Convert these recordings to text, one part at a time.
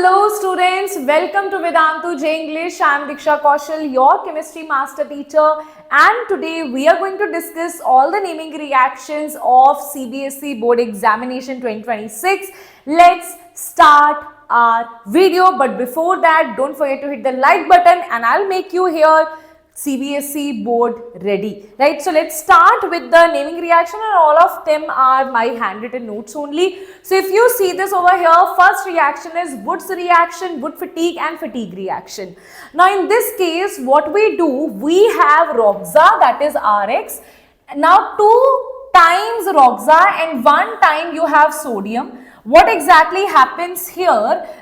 Hello students, welcome to Vedantu J English. I am Diksha, your chemistry master teacher, and today we are going to discuss all the naming reactions of CBSE board examination 2026. Let's start our video, but before that don't forget to hit the like button and I'll make you here CBSE board ready, right? So let's start with the naming reaction, and all of them are my handwritten notes only. So if you see this over here, first reaction is Wood's reaction, wood fatigue and fatigue reaction. Now in this case, what we do, we have Roxa, that is Rx. Now 2 times Roxa and 1 time you have sodium. What exactly happens here,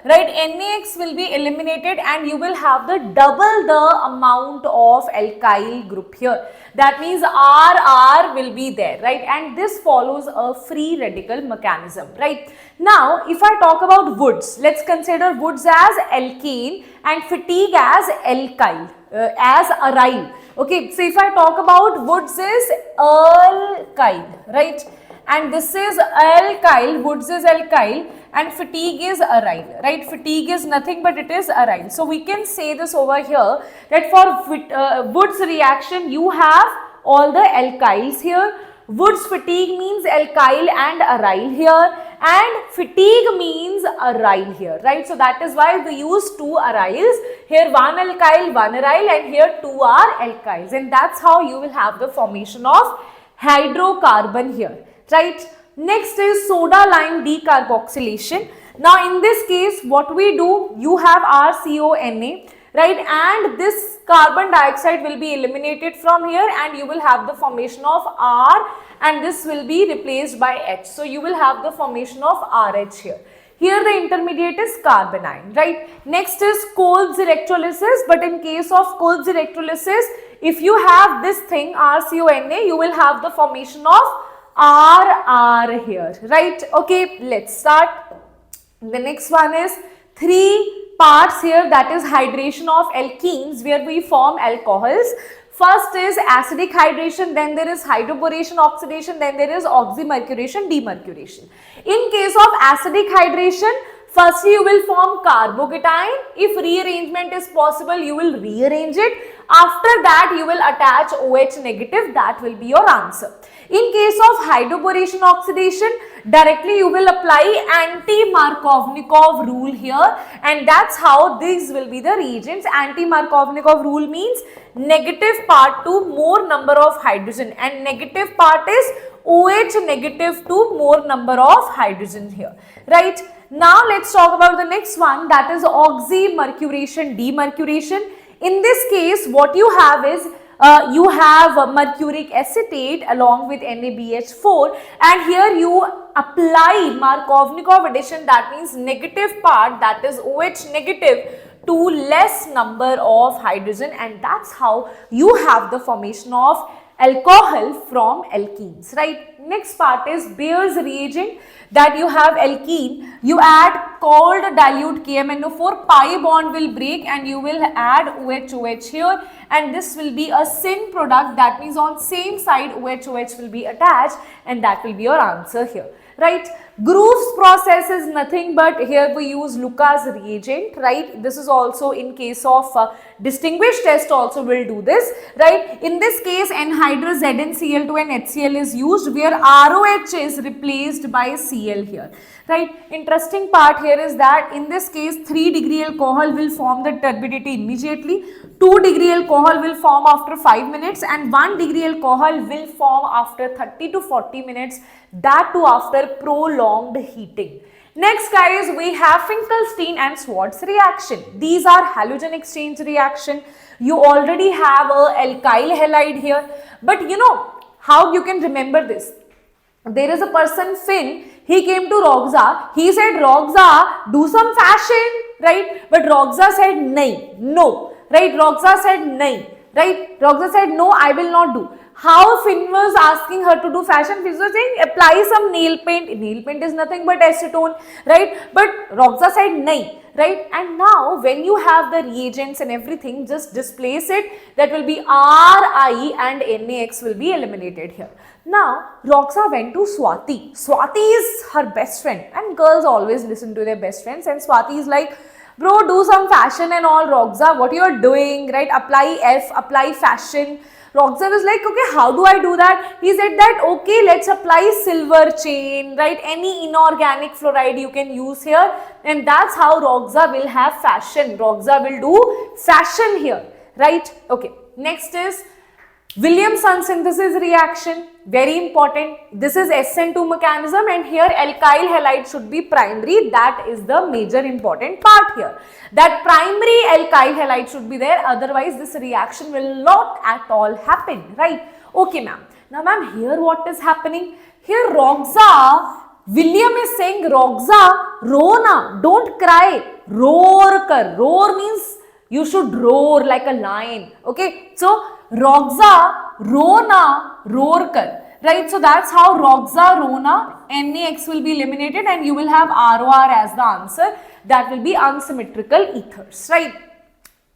right? NaX will be eliminated and you will have the double the amount of alkyl group here. That means RR will be there, right? And this follows a free radical mechanism, right? Now, if I talk about Woods, let's consider Woods as alkane and fatigue as alkyl, as aryl. Okay, so if I talk about Woods is alkyl, right? And this is alkyl, Woods is alkyl and fatigue is aryl, right? Fatigue is nothing but it is aryl. So we can say this over here that for Woods reaction you have all the alkyls here. Woods fatigue means alkyl and aryl here, and fatigue means aryl here, right? So that is why we use 2 aryls. Here 1 alkyl, 1 aryl, and here 2 are alkyls, and that's how you will have the formation of hydrocarbon here. Right. Next is soda lime decarboxylation. Now in this case what we do, you have RCONA, right, and this carbon dioxide will be eliminated from here and you will have the formation of R, and this will be replaced by H. So you will have the formation of RH here. Here the intermediate is carbonyl, right. Next is Kolb's electrolysis, but in case of Kolb's electrolysis, if you have this thing RCONA, you will have the formation of RR here, right? Okay, let's start. The next one is 3 parts here, that is hydration of alkenes where we form alcohols. First is acidic hydration, then there is hydroboration oxidation, then there is oxymercuration demercuration. In case of acidic hydration, firstly you will form carbocation. If rearrangement is possible, you will rearrange it. After that you will attach OH negative, that will be your answer. In case of hydroboration oxidation, directly you will apply anti-Markovnikov rule here, and that's how these will be the reagents. Anti-Markovnikov rule means negative part to more number of hydrogen, and negative part is OH negative to more number of hydrogen here, right? Now let's talk about the next one, that is oxymercuration demercuration. In this case what you have is you have mercuric acetate along with NaBH4, and here you apply Markovnikov addition, that means negative part, that is OH negative, to less number of hydrogen, and that's how you have the formation of alcohol from alkenes, right? Next part is Bayer's reagent, that you have alkene, you add cold dilute KMNO4, pi bond will break and you will add OH here, and this will be a syn product, that means on same side OH will be attached, and that will be your answer here, right? Groove's process is nothing but here we use Lucas reagent, right? This is also in case of distinguished test also will do this, right? In this case anhydrous ZnCl2 and HCl is used where ROH is replaced by Cl here, right? Interesting part here is that in this case 3 degree alcohol will form the turbidity immediately, 2 degree alcohol will form after 5 minutes, and 1 degree alcohol will form after 30 to 40 minutes, that too after prolonged heating. Next guys, we have Finkelstein and Schwartz reaction. These are halogen exchange reaction. You already have a alkyl halide here, but you know how you can remember this. There is a person Finn, he came to Roxa, he said Roxa do some fashion, right? But Roxa said no, right? Roxa said right? Roxa said no, I will not do. How Finn was asking her to do fashion, Finn was saying apply some nail paint. Nail paint is nothing but acetone, right? But Roxa said right? And now when you have the reagents and everything, just displace it, that will be Ri and NaX will be eliminated here. Now, Roxa went to Swati. Swati is her best friend, and girls always listen to their best friends, and Swati is like, bro, do some fashion and all, Roxa, what you are doing, right? Apply fashion. Roxa was like, okay, how do I do that? He said that, okay, let's apply silver chain, right? Any inorganic fluoride you can use here, and that's how Roxa will have fashion. Roxa will do fashion here, right? Okay, next is Williamson synthesis reaction, very important. This is SN2 mechanism, and here alkyl halide should be primary. That is the major important part here. That primary alkyl halide should be there, otherwise this reaction will not at all happen, right? Okay, ma'am. Now, ma'am, here what is happening? Here Roxa, William is saying, Roxa, rona, don't cry, roar kar. Roar means you should roar like a lion, okay? So, Roxa, rona, roar kar, right? So, that's how Roxa, rona, NaX will be eliminated, and you will have ROR as the answer. That will be unsymmetrical ethers, right?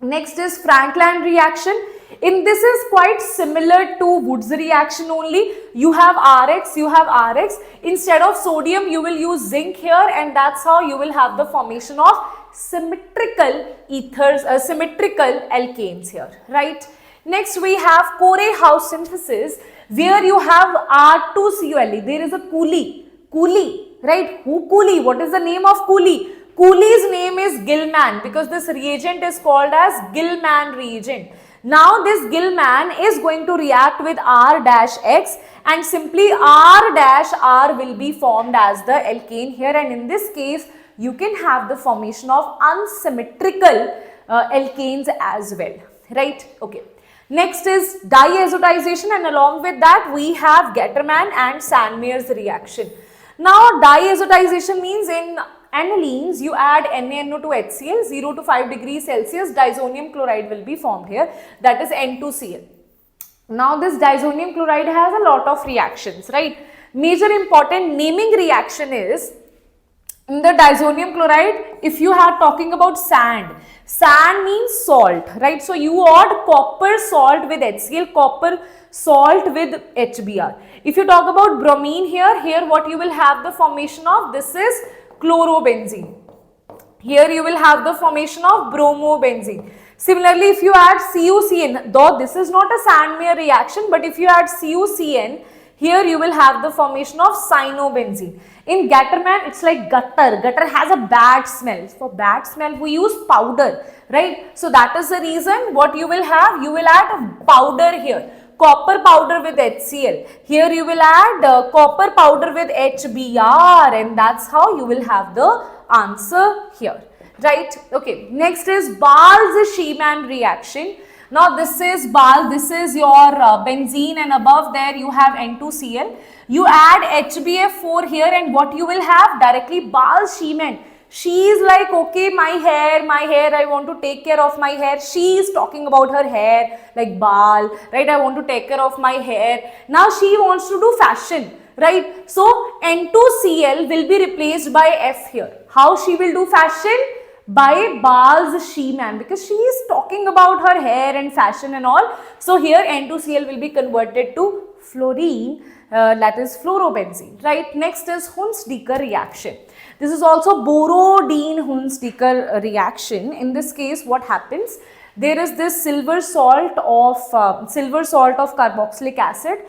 Next is Franklin reaction. In this is quite similar to Wood's reaction only. You have RX, you have RX. Instead of sodium, you will use zinc here, and that's how you will have the formation of symmetrical ethers, symmetrical alkanes here, right? Next, we have Corey-House synthesis, where you have R2CuLe. There is a Cooley, right? Who Cooley? What is the name of Cooley? Cooley's name is Gilman, because this reagent is called as Gilman reagent. Now, this Gilman is going to react with R-X, and simply R-R will be formed as the alkane here, and in this case, you can have the formation of unsymmetrical alkanes as well, right? Okay. Next is diazotization, and along with that we have Gattermann and Sandmeyer's reaction. Now, diazotization means in anilines you add NaNO to HCl, 0 to 5 degrees Celsius, disonium chloride will be formed here, that is N2Cl. Now, this disonium chloride has a lot of reactions, right? Major important naming reaction is, in the disonium chloride, if you are talking about sand, sand means salt, right? So, you add copper salt with HCl, copper salt with HBr. If you talk about bromine here what you will have the formation of, this is chlorobenzene. Here you will have the formation of bromobenzene. Similarly, if you add CuCN, though this is not a Sandmeyer reaction, but if you add CuCN, here you will have the formation of cyanobenzene. In Gattermann, it's like gutter. Gutter has a bad smell. For bad smell, we use powder, right? So that is the reason what you will have. You will add powder here. Copper powder with HCl. Here you will add copper powder with HBr, and that's how you will have the answer here, right? Okay. Next is Bals-Schiemann reaction. Now, this is Bal, this is your benzene, and above there you have N2Cl. You add HBF4 here, and what you will have directly Bals-Schiemann. She is like, okay, my hair, I want to take care of my hair. She is talking about her hair, like Bal, right? I want to take care of my hair. Now, she wants to do fashion, right? So, N2Cl will be replaced by F here. How she will do fashion? By Bals-Schiemann, because she is talking about her hair and fashion and all. So, here N2Cl will be converted to fluorine, that is fluorobenzene, right? Next is Hunsdiecker reaction. This is also Borodine-Hunsdiecker reaction. In this case, what happens? There is this silver salt of carboxylic acid.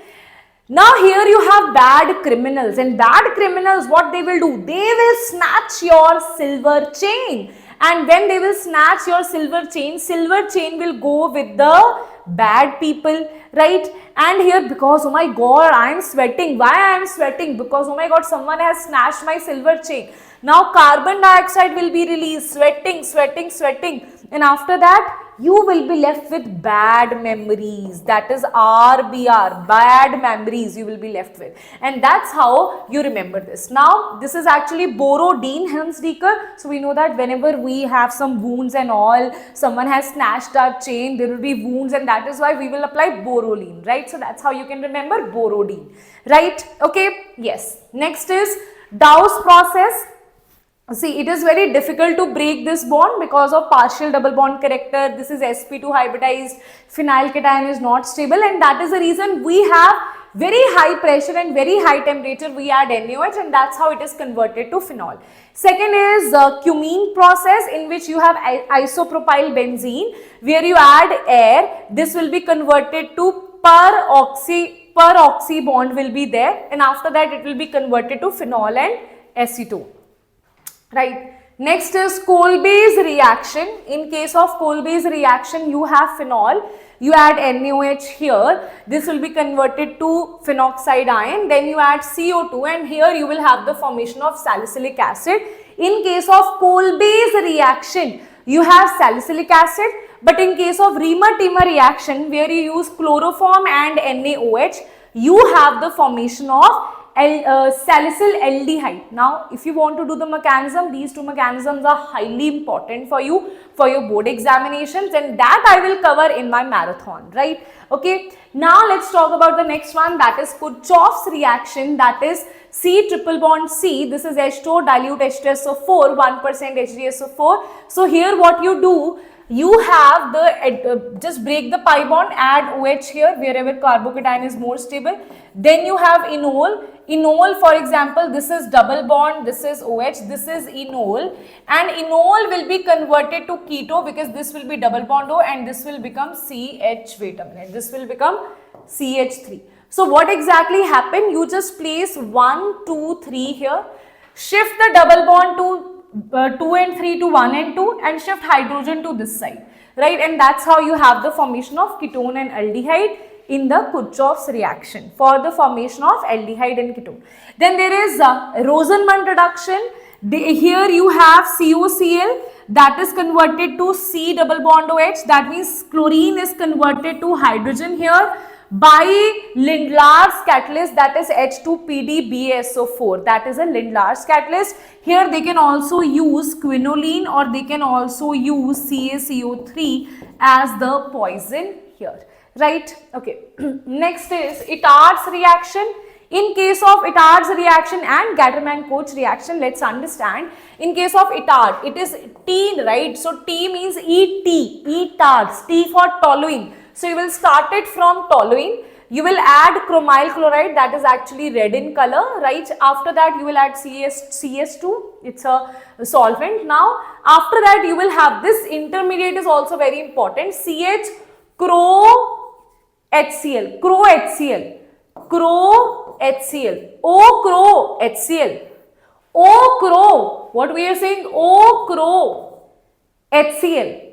Now, here you have bad criminals, and bad criminals, what they will do? They will snatch your silver chain, and when they will snatch your silver chain will go with the bad people, right? And here, because oh my god, I am sweating. Why I am sweating? Because oh my god, someone has snatched my silver chain. Now, carbon dioxide will be released, sweating, and after that you will be left with bad memories. That is RBR, bad memories you will be left with, and that's how you remember this. Now, this is actually Borodine-Hunsdiecker. So, we know that whenever we have some wounds and all, someone has snatched our chain, there will be wounds, and that is why we will apply Borodine, right? So, that's how you can remember Borodine, right? Okay, yes. Next is Dow's process. See, it is very difficult to break this bond because of partial double bond character. This is sp2 hybridized, phenyl cation is not stable, and that is the reason we have very high pressure and very high temperature we add NaOH, and that's how it is converted to phenol. Second is cumene process, in which you have isopropyl benzene, where you add air. This will be converted to per oxy bond will be there, and after that it will be converted to phenol and acetone, right? Next is coal-base reaction. In case of coal-base reaction, you have phenol, you add NaOH here, this will be converted to phenoxide ion, then you add CO2, and here you will have the formation of salicylic acid. In case of coal-base reaction, you have salicylic acid, but in case of Reamer-Timmer reaction, where you use chloroform and NaOH, you have the formation of salicyl aldehyde. Now, if you want to do the mechanism, these two mechanisms are highly important for you for your board examinations, and that I will cover in my marathon, right? Okay, now let's talk about the next one, that is Kirchhoff's reaction, that is C triple bond C. This is H2O dilute H2SO4, 1% HDSO4. So here what you do, you have the just break the pi bond, add OH here wherever carbocation is more stable. Then you have enol. Enol, for example, this is double bond, this is OH, this is enol, and enol will be converted to keto because this will be double bond O, and this will become CH, wait a minute, this will become CH3. So what exactly happened? You just place 1, 2, 3 here, shift the double bond to 2 and 3 to 1 and 2, and shift hydrogen to this side, right? And that's how you have the formation of ketone and aldehyde in the Kirchhoff's reaction for the formation of aldehyde and ketone. Then there is Rosenmund reduction. Here you have COCl that is converted to C double bond OH. That means chlorine is converted to hydrogen here by Lindlar's catalyst, that is H2PDBaSO4. That is a Lindlar's catalyst. Here they can also use quinoline, or they can also use CaCO3 as the poison here, right? Okay. Next is Itard's reaction. In case of Itard's reaction and Gattermann-Koch reaction, let's understand. In case of Itard, it is T, right? So T means Etards, T for toluene. So you will start it from toluene. You will add chromyl chloride, that is actually red in color, right? After that you will add CS2, it's a solvent. Now after that you will have this intermediate is also very important, CH CrO-HCl, CrO-HCl, CrO-HCl, O-CrO-HCl, O-CrO, what we are saying, O-CrO-HCl,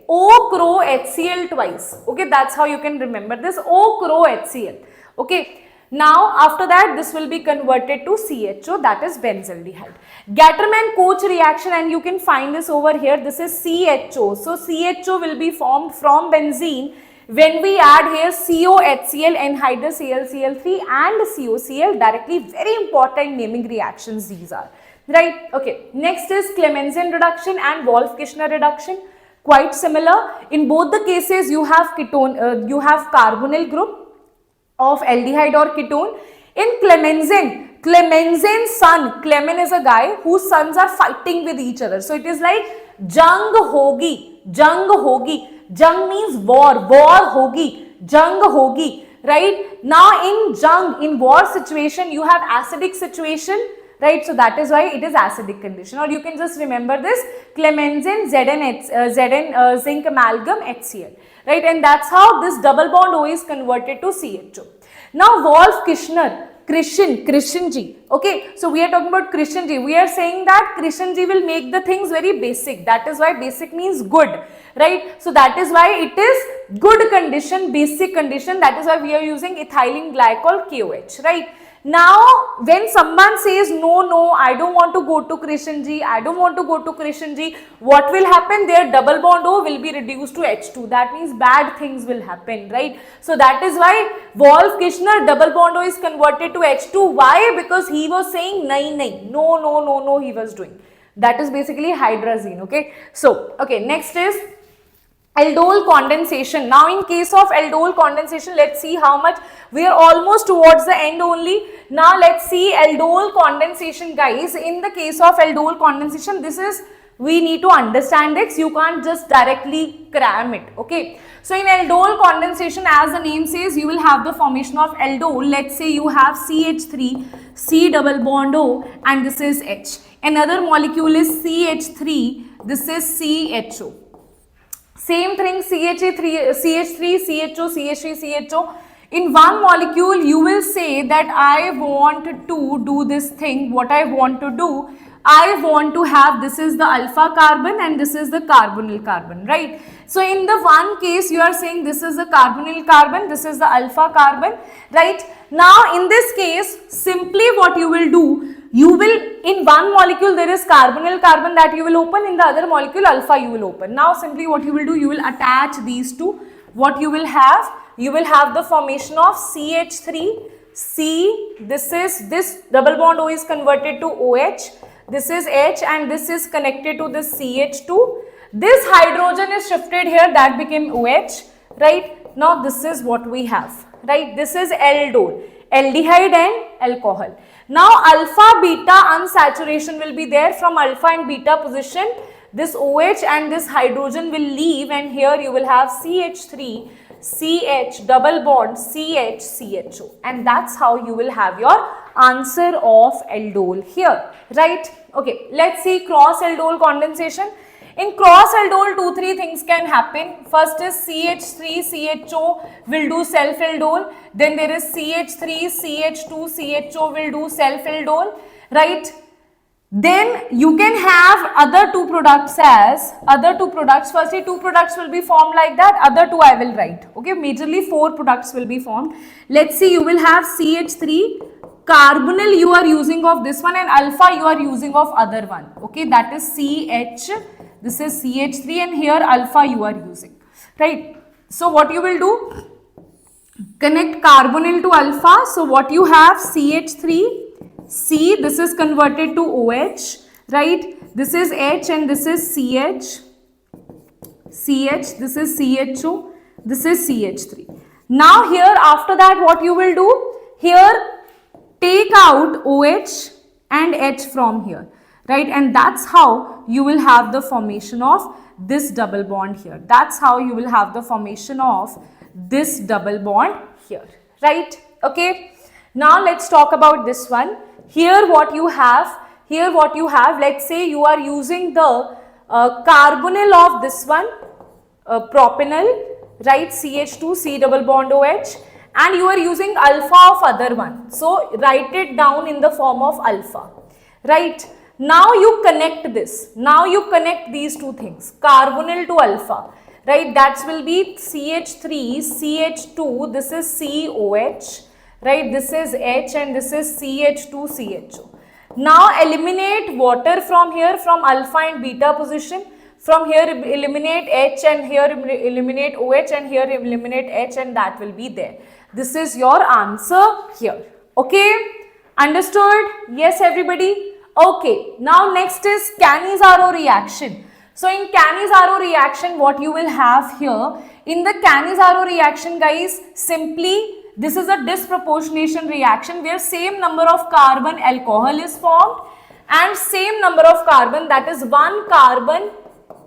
O-CrO-HCl twice, okay, that's how you can remember this, O-CrO-HCl, okay. Now after that this will be converted to CHO, that is benzaldehyde. Gattermann-Koch reaction, and you can find this over here, this is CHO, so CHO will be formed from benzene when we add here COHCl, anhydrous ClCl3 and COCl directly. Very important naming reactions these are, right? Okay, next is Clemmensen reduction and Wolff-Kishner reduction. Quite similar. In both the cases you have ketone, you have carbonyl group of aldehyde or ketone. In Clemmensen's son, Clemmen is a guy whose sons are fighting with each other. So it is like jung hogi. Jung means war hogi, jung hogi, right? Now in war situation you have acidic situation, right? So that is why it is acidic condition, or you can just remember this Clemmensen Zn zinc amalgam HCl, right? And that's how this double bond O is converted to CHO. Now Wolff-Kishner, Krishnji, okay, so we are talking about Krishnji. We are saying that Krishnji will make the things very basic, that is why basic means good, right? So that is why it is good condition, basic condition, that is why we are using ethylene glycol KOH, right? Now when someone says no, I don't want to go to Krishnji, what will happen? Their double bond O will be reduced to H2, that means bad things will happen, right? So that is why Wolff-Kishner double bond O is converted to H2. Why? Because he was saying no, he was doing. That is basically hydrazine, okay? So, okay, next is aldol condensation. Now in case of aldol condensation, let's see how much, we are almost towards the end only. Now let's see aldol condensation, guys. In the case of aldol condensation, this is We need to understand this. You can't just directly cram it. Okay. So in aldol condensation, as the name says, you will have the formation of aldol. Let's say you have CH3, C double bond O, and this is H. Another molecule is CH3. This is CHO. Same thing, CH3, CHO, CH3, CHO. In one molecule, you will say that I want to do this thing. What I want to do, I want to have, this is the alpha carbon and this is the carbonyl carbon, right? So in the one case, you are saying this is the carbonyl carbon, this is the alpha carbon, right? Now in this case, simply what you will do, you will, in one molecule there is carbonyl carbon that you will open, in the other molecule alpha you will open. Now simply what you will do, you will attach these two. What you will have the formation of CH3, C, this double bond O is converted to OH, this is H and this is connected to this CH2. This hydrogen is shifted here, that became OH, right? Now this is what we have, right? This is aldol, aldehyde and alcohol. Now alpha beta unsaturation will be there. From alpha and beta position, this OH and this hydrogen will leave, and here you will have CH3, CH double bond CH, CHO, and that's how you will have your answer of aldol here, right? Okay, let's see cross aldol condensation. In cross aldol, 2-3 things can happen. First is CH3 CHO will do self aldol. Then there is CH3 CH2 CHO will do self aldol, right? Then you can have other two products as other two products. Firstly, 2 products will be formed like that. Other 2 I will write. Okay, majorly 4 products will be formed. Let's see, you will have CH3. Carbonyl you are using of this one and alpha you are using of other one. Okay, that is CH. This is CH3 and here alpha you are using, right? So what you will do? Connect carbonyl to alpha. So what you have, CH3, C, this is converted to OH, right? This is H and this is CH, CH, this is CHO, this is CH3. Now here after that what you will do? Here take out OH and H from here, right? And that's how you will have the formation of this double bond here. That's how you will have the formation of this double bond here, right? Okay. Now let's talk about this one. Here what you have, let's say you are using the carbonyl of this one, propanol, right? CH2, C double bond OH, and you are using alpha of other one. So write it down in the form of alpha, right? Now you connect this. Now you connect these two things, carbonyl to alpha, right? That will be CH3, CH2, this is COH, right? This is H and this is CH2, CHO. Now eliminate water from here, from alpha and beta position. From here eliminate H and here eliminate OH and here eliminate H, and that will be there. This is your answer here. Okay? Understood? Yes, everybody? Okay. Now next is Cannizzaro reaction. So in Cannizzaro reaction, what you will have here, in the Cannizzaro reaction guys, simply this is a disproportionation reaction where same number of carbon alcohol is formed and same number of carbon, that is 1 carbon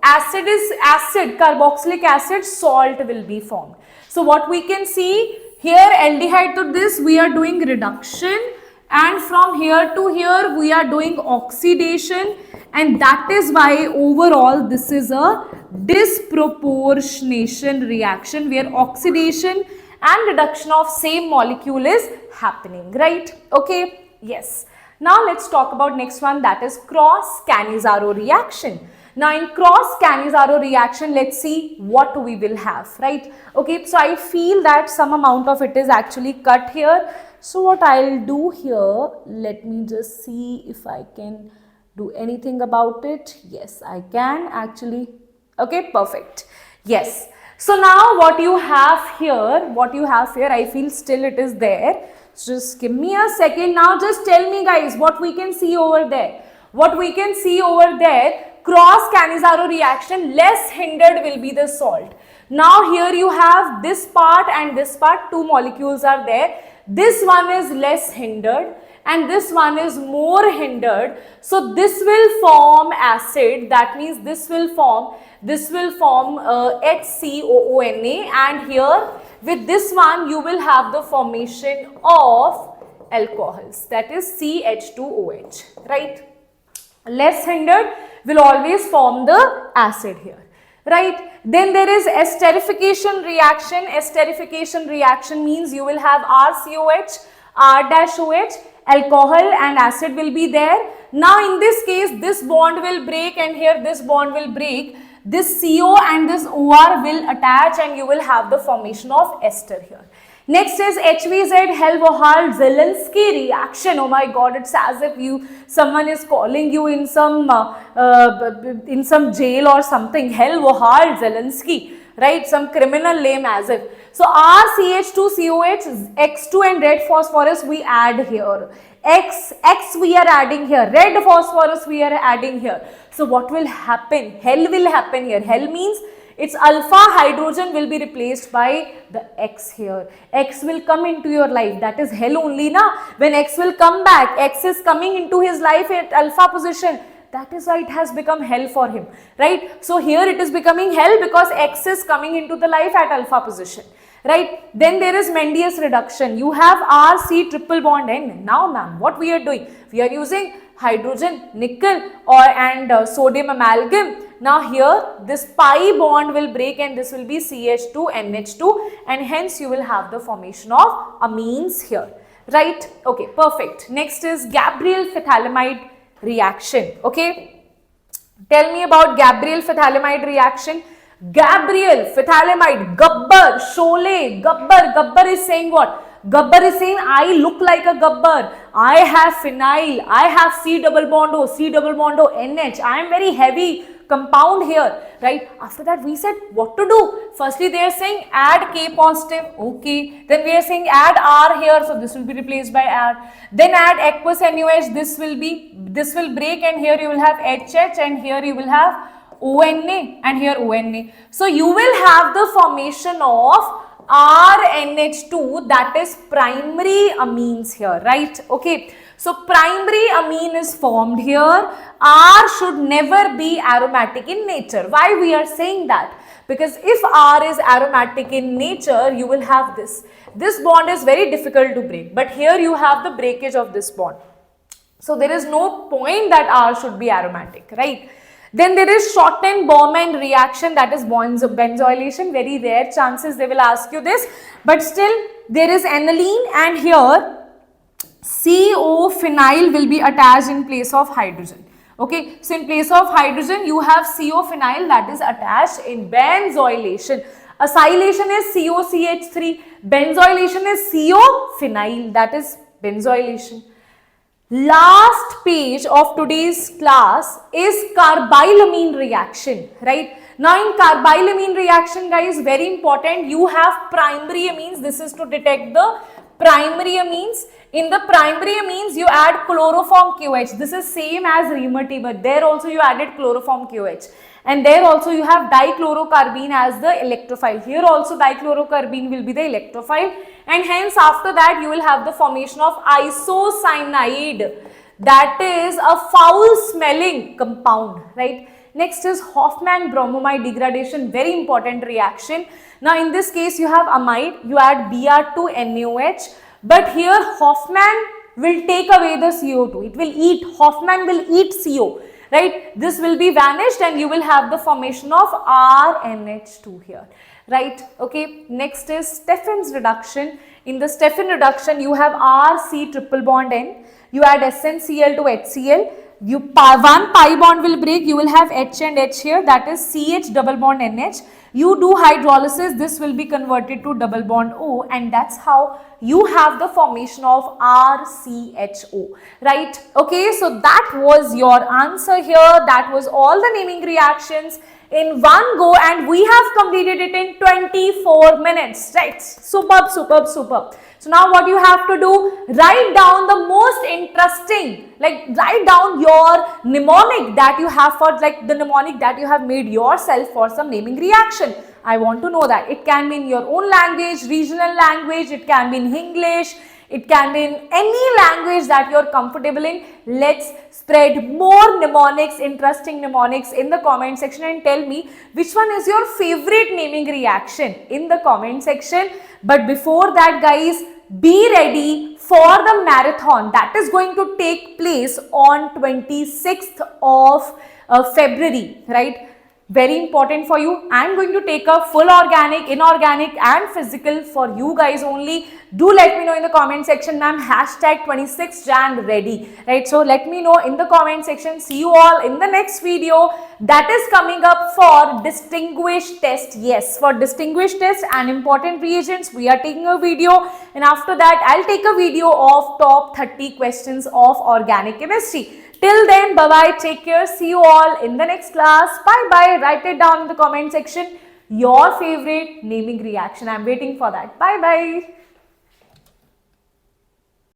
acid is acid, carboxylic acid, salt will be formed. So what we can see here, aldehyde to this we are doing reduction, and from here to here we are doing oxidation, and that is why overall this is a disproportionation reaction where oxidation and reduction of same molecule is happening, right? Okay, yes. Now let's talk about next one, that is cross Cannizzaro reaction. Now in cross Cannizzaro reaction, let's see what we will have, right? Okay, so I feel that some amount of it is actually cut here. So what I'll do here, let me just see if I can do anything about it. Yes, I can actually. Okay, perfect. Yes. So now what you have here, I feel still it is there. So just give me a second. Now just tell me guys what we can see over there. What we can see over there, cross Cannizzaro reaction, less hindered will be the salt. Now here you have this part and this part, 2 molecules are there. This one is less hindered and this one is more hindered. So this will form acid, that means this will form HCOONA, and here with this one you will have the formation of alcohols, that is CH2OH, right? Less hindered will always form the acid here, right? Then there is esterification reaction. Esterification reaction means you will have RCOH, R-OH, alcohol and acid will be there. Now in this case, this bond will break and here this bond will break. This CO and this OR will attach and you will have the formation of ester here. Next is HVZ, Helvohard-Zielinski reaction. Oh my God, it's as if someone is calling you in some jail or something. Helvohard-Zielinski, right? Some criminal name as if. So RCH2COH, X2 and red phosphorus we add here. X we are adding here. Red phosphorus we are adding here. So what will happen? Hell will happen here. Hell means its alpha hydrogen will be replaced by the X here. X will come into your life. That is hell only, na? When X will come back, X is coming into his life at alpha position. That is why it has become hell for him, right? So here it is becoming hell because X is coming into the life at alpha position, right? Then there is Mendeus reduction. You have RC triple bond N. Now ma'am, what we are doing? We are using hydrogen, nickel and sodium amalgam. Now here this pi bond will break and this will be CH2 NH2 and hence you will have the formation of amines here, right? Okay, perfect. Next is Gabriel phthalimide reaction. Okay, tell me about Gabriel phthalimide reaction. Gabriel phthalimide, Gabbar, Sholay, Gabbar is saying what? Gabbar is saying I look like a Gabbar, I have phenyl, I have C double bond O, NH, I am very heavy compound here, right? After that we said what to do. Firstly they are saying add K positive, okay. Then we are saying add R here, so this will be replaced by R. Then add aqueous NaOH, this will break and here you will have HH and here you will have ONA and here ONA. So you will have the formation of RNH2, that is primary amines here, right? Okay. So primary amine is formed here. R should never be aromatic in nature. Why we are saying that? Because if R is aromatic in nature, you will have this. This bond is very difficult to break, but here you have the breakage of this bond. So there is no point that R should be aromatic, right? Then there is Schotten-Baumann reaction, that is benzoylation. Very rare chances they will ask you this, but still there is aniline and here CO phenyl will be attached in place of hydrogen. Okay, so in place of hydrogen you have CO phenyl that is attached in benzoylation. Acylation is COCH3, benzoylation is CO phenyl, that is benzoylation. Last page of today's class is carbylamine reaction, right? Now in carbylamine reaction, guys, very important, you have primary amines. This is to detect the primary amines. In the primary amines, you add chloroform QH. This is same as Rimerty, but there also you added chloroform QH. And there also you have dichlorocarbene as the electrophile. Here also dichlorocarbene will be the electrophile. And hence after that you will have the formation of isocyanide. That is a foul smelling compound, right? Next is Hofmann-bromomide degradation, very important reaction. Now in this case you have amide, you add Br2NaOH. But here Hofmann will take away the CO2. It will eat, Hofmann will eat CO. Right, this will be vanished and you will have the formation of RNH2 here, right? Okay, next is Stephen's reduction. In the Stephen reduction, you have RC triple bond N, you add SnCl to HCl, one pi bond will break, you will have H and H here, that is CH double bond NH. You do hydrolysis, this will be converted to double bond O, and that's how you have the formation of RCHO, right? Okay, so that was your answer here. That was all the naming reactions in one go, and we have completed it in 24 minutes, right? Superb, superb, superb. So now what you have to do, write down the most interesting, like write down your mnemonic that you have for, like the mnemonic that you have made yourself for some naming reaction. I want to know that. It can be in your own language, regional language, it can be in English, It can be in any language that you're comfortable in. Let's spread more mnemonics, interesting mnemonics in the comment section, and tell me which one is your favorite naming reaction in the comment section. But before that, guys, be ready for the marathon that is going to take place on 26th of February, right? Very important for you. I'm going to take a full organic, inorganic and physical for you guys only. Do let me know in the comment section, ma'am, hashtag 26 Jan ready, right? So let me know in the comment section. See you all in the next video that is coming up for distinguished test. Yes, for distinguished test and important reagents, we are taking a video, and after that I'll take a video of top 30 questions of organic chemistry. Till then, bye-bye, take care, see you all in the next class, bye-bye, write it down in the comment section, your favorite naming reaction, I'm waiting for that, bye-bye.